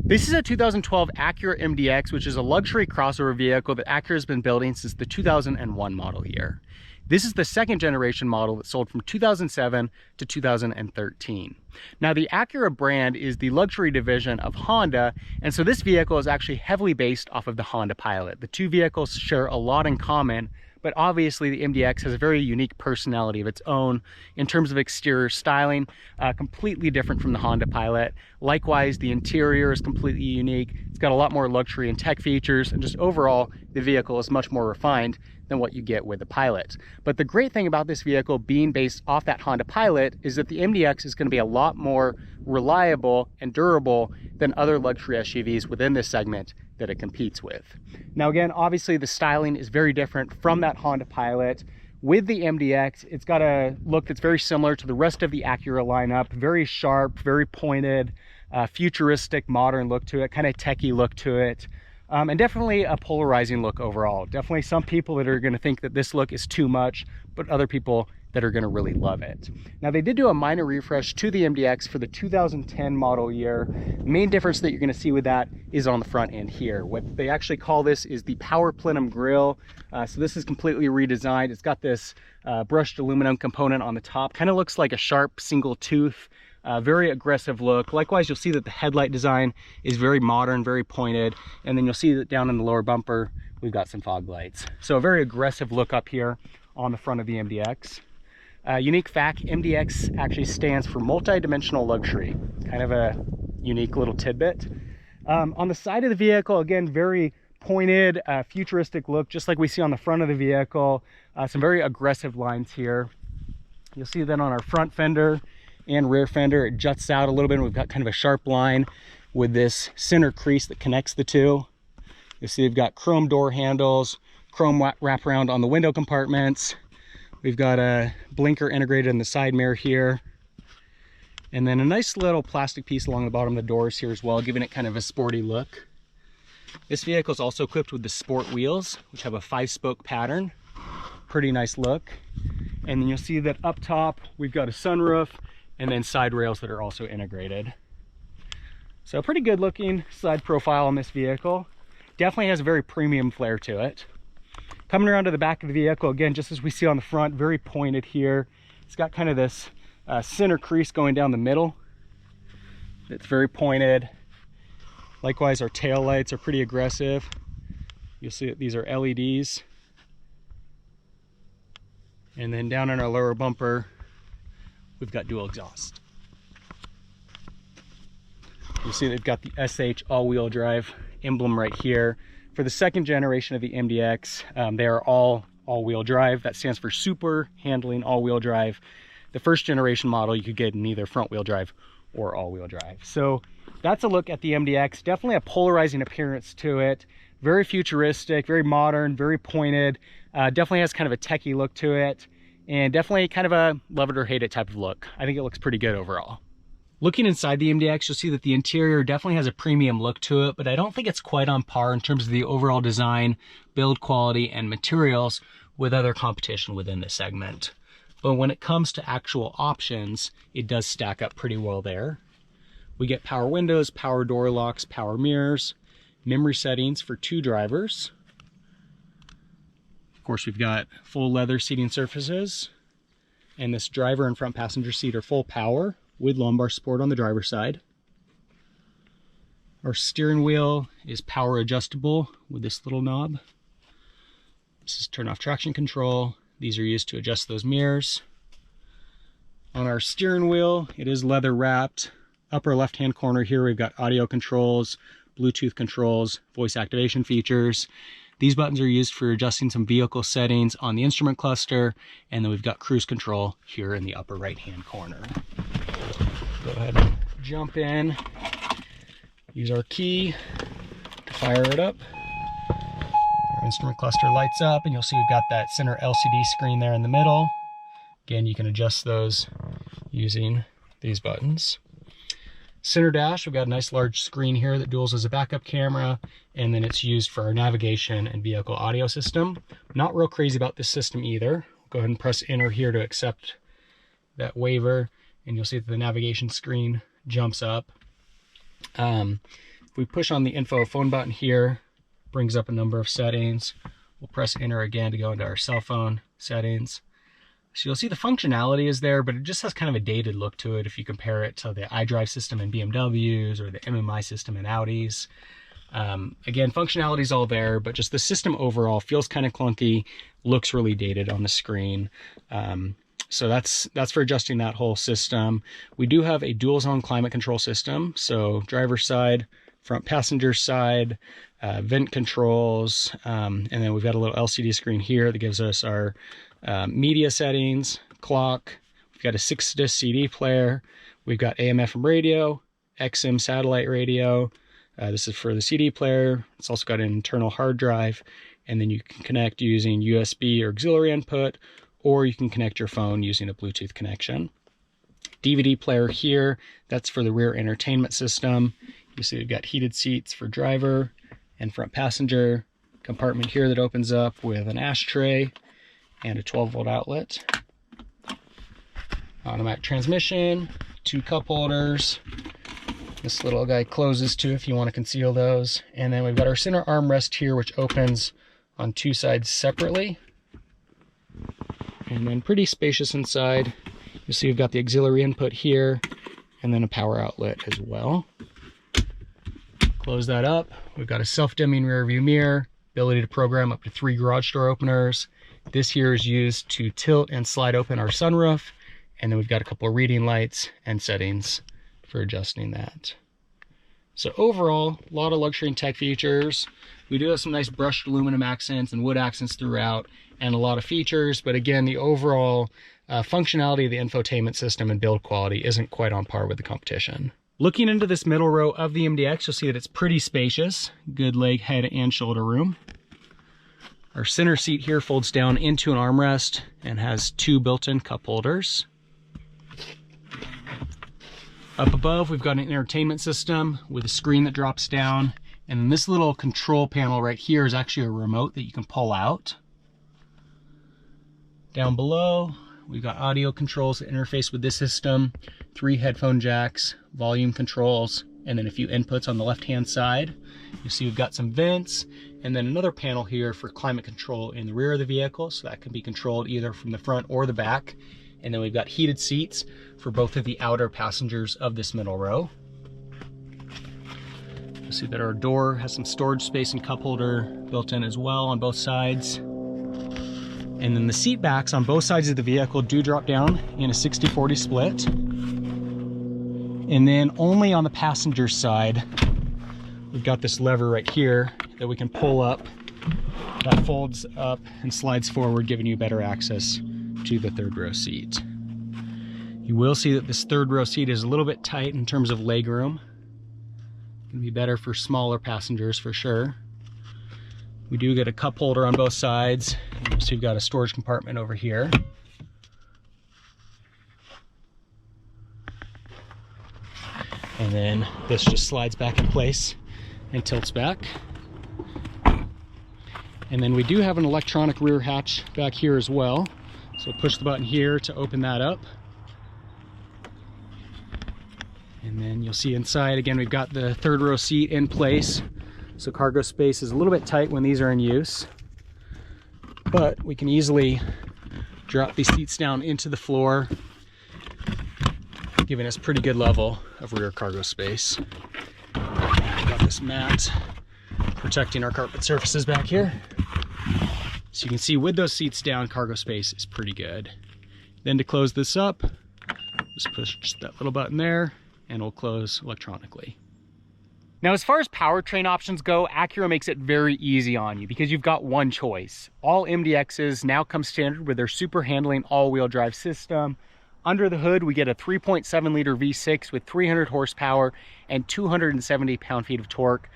This is a 2012 Acura MDX, which is a luxury crossover vehicle that Acura has been building since the 2001 model year. This is the second generation model that sold from 2007 to 2013. Now, the Acura brand is the luxury division of Honda, and so this vehicle is actually heavily based off of the Honda Pilot. The two vehicles share a lot in common, but obviously the MDX has a very unique personality of its own in terms of exterior styling, completely different from the Honda Pilot. Likewise, the interior is completely unique. It's got a lot more luxury and tech features, and just overall, the vehicle is much more refined than what you get with the Pilot. But the great thing about this vehicle being based off that Honda Pilot is that the MDX is going to be a lot more reliable and durable than other luxury SUVs within this segment that it competes with. Now again, obviously the styling is very different from that Honda Pilot. With the MDX, it's got a look that's very similar to the rest of the Acura lineup, very sharp, very pointed, futuristic, modern look to it, kind of techie look to it. And definitely a polarizing look overall. Definitely some people that are going to think that this look is too much, but other people that are going to really love it. Now, they did do a minor refresh to the MDX for the 2010 model year. The main difference that you're going to see with that is on the front end here. What they actually call this is the Power Plenum grille. So this is completely redesigned. It's got this brushed aluminum component on the top. Kind of looks like a sharp single tooth. Very aggressive look. Likewise, you'll see that the headlight design is very modern, very pointed, and then you'll see that down in the lower bumper we've got some fog lights. So a very aggressive look up here on the front of the MDX. Unique fact, MDX actually stands for multi-dimensional luxury. Kind of a unique little tidbit. On the side of the vehicle, again, very pointed, futuristic look, just like we see on the front of the vehicle. Some very aggressive lines here. You'll see that on our front fender and rear fender, it juts out a little bit, and we've got kind of a sharp line with this center crease that connects the two. You'll see we've got chrome door handles, chrome wraparound on the window compartments. We've got a blinker integrated in the side mirror here, and then a nice little plastic piece along the bottom of the doors here as well, giving it kind of a sporty look. This vehicle is also equipped with the sport wheels, which have a 5-spoke pattern. Pretty nice look. And then you'll see that up top we've got a sunroof and then side rails that are also integrated. So pretty good looking side profile on this vehicle. Definitely has a very premium flair to it. Coming around to the back of the vehicle, again, just as we see on the front, very pointed here. It's got kind of this center crease going down the middle. It's very pointed. Likewise, our tail lights are pretty aggressive. You'll see that these are LEDs. And then down in our lower bumper, we've got dual exhaust. You see they've got the SH all-wheel drive emblem right here. For the second generation of the MDX, they are all-wheel drive. That stands for Super Handling All-Wheel Drive. The first generation model you could get in either front-wheel drive or all-wheel drive. So that's a look at the MDX. Definitely a polarizing appearance to it. Very futuristic, very modern, very pointed. Definitely has kind of a techie look to it. And definitely kind of a love it or hate it type of look. I think it looks pretty good overall. Looking inside the MDX, you'll see that the interior definitely has a premium look to it, but I don't think it's quite on par in terms of the overall design, build quality, and materials with other competition within the segment. But when it comes to actual options, it does stack up pretty well there. We get power windows, power door locks, power mirrors, memory settings for 2 drivers. Of course, we've got full leather seating surfaces, and this driver and front passenger seat are full power with lumbar support on the driver's side. Our steering wheel is power adjustable with this little knob. This is turn off traction control. These are used to adjust those mirrors. On our steering wheel, it is leather wrapped. Upper left hand corner here, we've got audio controls, Bluetooth controls, voice activation features. These buttons are used for adjusting some vehicle settings on the instrument cluster, and then we've got cruise control here in the upper right hand corner. Go ahead and jump in, use our key to fire it up. Our instrument cluster lights up, and you'll see we've got that center LCD screen there in the middle. Again, you can adjust those using these buttons. Center dash, we've got a nice large screen here that duals as a backup camera, and then it's used for our navigation and vehicle audio system. Not real crazy about this system either. Go ahead and press enter here to accept that waiver, and you'll see that the navigation screen jumps up. we push on the info phone button here, brings up a number of settings. We'll press enter again to go into our cell phone settings. So you'll see the functionality is there, but it just has kind of a dated look to it if you compare it to the iDrive system in BMWs or the MMI system in Audis. Again, functionality is all there, but just the system overall feels kind of clunky, looks really dated on the screen. So that's for adjusting that whole system. We do have a dual zone climate control system. So driver's side, front passenger side, vent controls, and then we've got a little LCD screen here that gives us our media settings, clock. We've got a 6-disc CD player. We've got AM/FM radio, XM satellite radio. This is for the CD player. It's also got an internal hard drive, and then you can connect using USB or auxiliary input, or you can connect your phone using a Bluetooth connection. DVD player here, that's for the rear entertainment system. You see we've got heated seats for driver and front passenger. Compartment here that opens up with an ashtray and a 12-volt outlet. Automatic transmission, 2 cup holders. This little guy closes too if you want to conceal those. And then we've got our center armrest here, which opens on 2 sides separately. And then pretty spacious inside. You'll see we've got the auxiliary input here and then a power outlet as well. Close that up. We've got a self-dimming rear view mirror, ability to program up to 3 garage door openers. This here is used to tilt and slide open our sunroof. And then we've got a couple of reading lights and settings for adjusting that. So overall, a lot of luxury and tech features. We do have some nice brushed aluminum accents and wood accents throughout, and a lot of features, but again, the overall functionality of the infotainment system and build quality isn't quite on par with the competition. Looking into this middle row of the MDX, you'll see that it's pretty spacious. Good leg, head, and shoulder room. Our center seat here folds down into an armrest and has 2 built-in cup holders. Up above, we've got an entertainment system with a screen that drops down. And then this little control panel right here is actually a remote that you can pull out. Down below, we've got audio controls that interface with this system, 3 headphone jacks, volume controls, and then a few inputs on the left-hand side. You see we've got some vents, and then another panel here for climate control in the rear of the vehicle, so that can be controlled either from the front or the back. And then we've got heated seats for both of the outer passengers of this middle row. You'll see that our door has some storage space and cup holder built in as well on both sides. And then the seat backs on both sides of the vehicle do drop down in a 60-40 split. And then only on the passenger side, we've got this lever right here that we can pull up. That folds up and slides forward, giving you better access to the 3rd row seat. You will see that this 3rd row seat is a little bit tight in terms of leg room. Can be better for smaller passengers for sure. We do get a cup holder on both sides. So you've got a storage compartment over here. And then this just slides back in place and tilts back. And then we do have an electronic rear hatch back here as well. So push the button here to open that up. And then you'll see inside, again, we've got the 3rd row seat in place. So cargo space is a little bit tight when these are in use. But we can easily drop these seats down into the floor, giving us pretty good level of rear cargo space. We've got this mat protecting our carpet surfaces back here. So you can see with those seats down, cargo space is pretty good. Then to close this up, just push just that little button there and it'll close electronically. Now, as far as powertrain options go, Acura makes it very easy on you because you've got one choice. All MDXs now come standard with their super handling all-wheel drive system. Under the hood, we get a 3.7 liter V6 with 300 horsepower and 270 pound-feet of torque.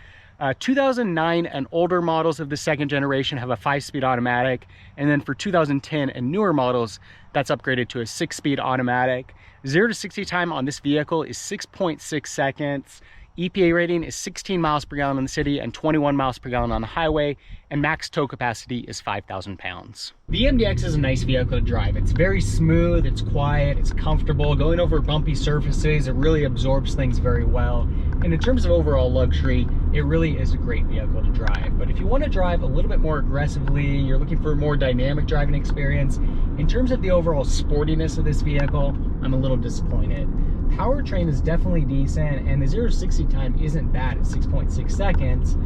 2009 and older models of the 2nd generation have a 5-speed automatic, and then for 2010 and newer models, that's upgraded to a 6-speed automatic. 0 to 60 time on this vehicle is 6.6 seconds. EPA rating is 16 miles per gallon in the city and 21 miles per gallon on the highway, and max tow capacity is 5,000 pounds. The MDX is a nice vehicle to drive. It's very smooth, it's quiet, it's comfortable. Going over bumpy surfaces, it really absorbs things very well. And in terms of overall luxury, it really is a great vehicle to drive. But if you want to drive a little bit more aggressively, you're looking for a more dynamic driving experience, in terms of the overall sportiness of this vehicle, I'm a little disappointed. Powertrain is definitely decent, and the 0 to 60 time isn't bad at 6.6 seconds,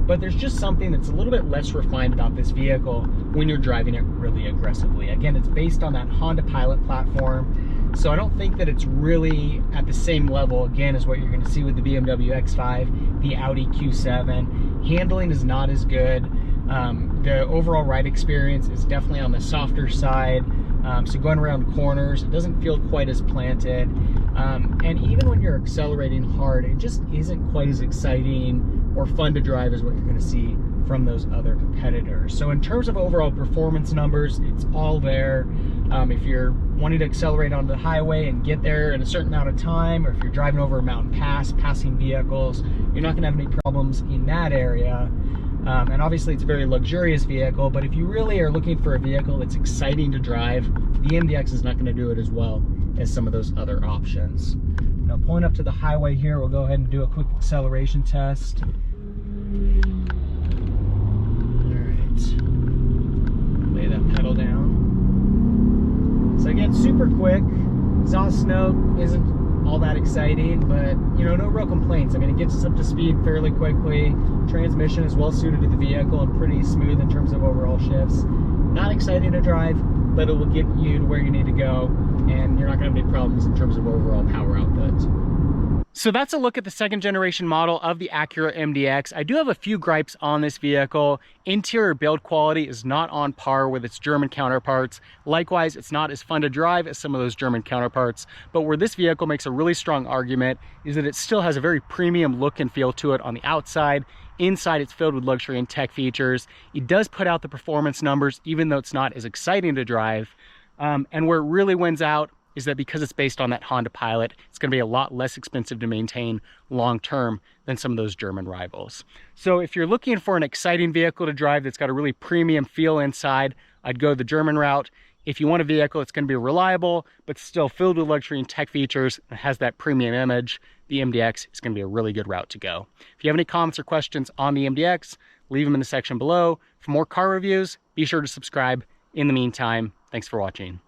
but there's just something that's a little bit less refined about this vehicle when you're driving it really aggressively. Again, it's based on that Honda Pilot platform, so I don't think that it's really at the same level, again, as what you're going to see with the BMW X5, the Audi Q7. Handling is not as good. The overall ride experience is definitely on the softer side. So going around corners, it doesn't feel quite as planted. And even when you're accelerating hard, it just isn't quite as exciting or fun to drive as what you're going to see from those other competitors. So in terms of overall performance numbers, it's all there. If you're wanting to accelerate onto the highway and get there in a certain amount of time, or if you're driving over a mountain pass, passing vehicles, you're not going to have any problems in that area. And obviously it's a very luxurious vehicle, but if you really are looking for a vehicle that's exciting to drive, the MDX is not going to do it as well as some of those other options. Now pulling up to the highway here, we'll go ahead and do a quick acceleration test. Alright, lay that pedal down. So again, super quick, exhaust note isn't all that exciting, but you know, no real complaints. I mean, it gets us up to speed fairly quickly. Transmission is well suited to the vehicle and pretty smooth in terms of overall shifts. Not exciting to drive, but it will get you to where you need to go, and you're not going to have any problems in terms of overall power output. So that's a look at the second generation model of the Acura MDX. I do have a few gripes on this vehicle. Interior build quality is not on par with its German counterparts. Likewise, it's not as fun to drive as some of those German counterparts. But where this vehicle makes a really strong argument is that it still has a very premium look and feel to it on the outside. Inside, it's filled with luxury and tech features. It does put out the performance numbers, even though it's not as exciting to drive. And where it really wins out is that because it's based on that Honda Pilot, it's going to be a lot less expensive to maintain long-term than some of those German rivals. So if you're looking for an exciting vehicle to drive that's got a really premium feel inside, I'd go the German route. If you want a vehicle that's going to be reliable, but still filled with luxury and tech features and has that premium image, the MDX is going to be a really good route to go. If you have any comments or questions on the MDX, leave them in the section below. For more car reviews, be sure to subscribe. In the meantime, thanks for watching.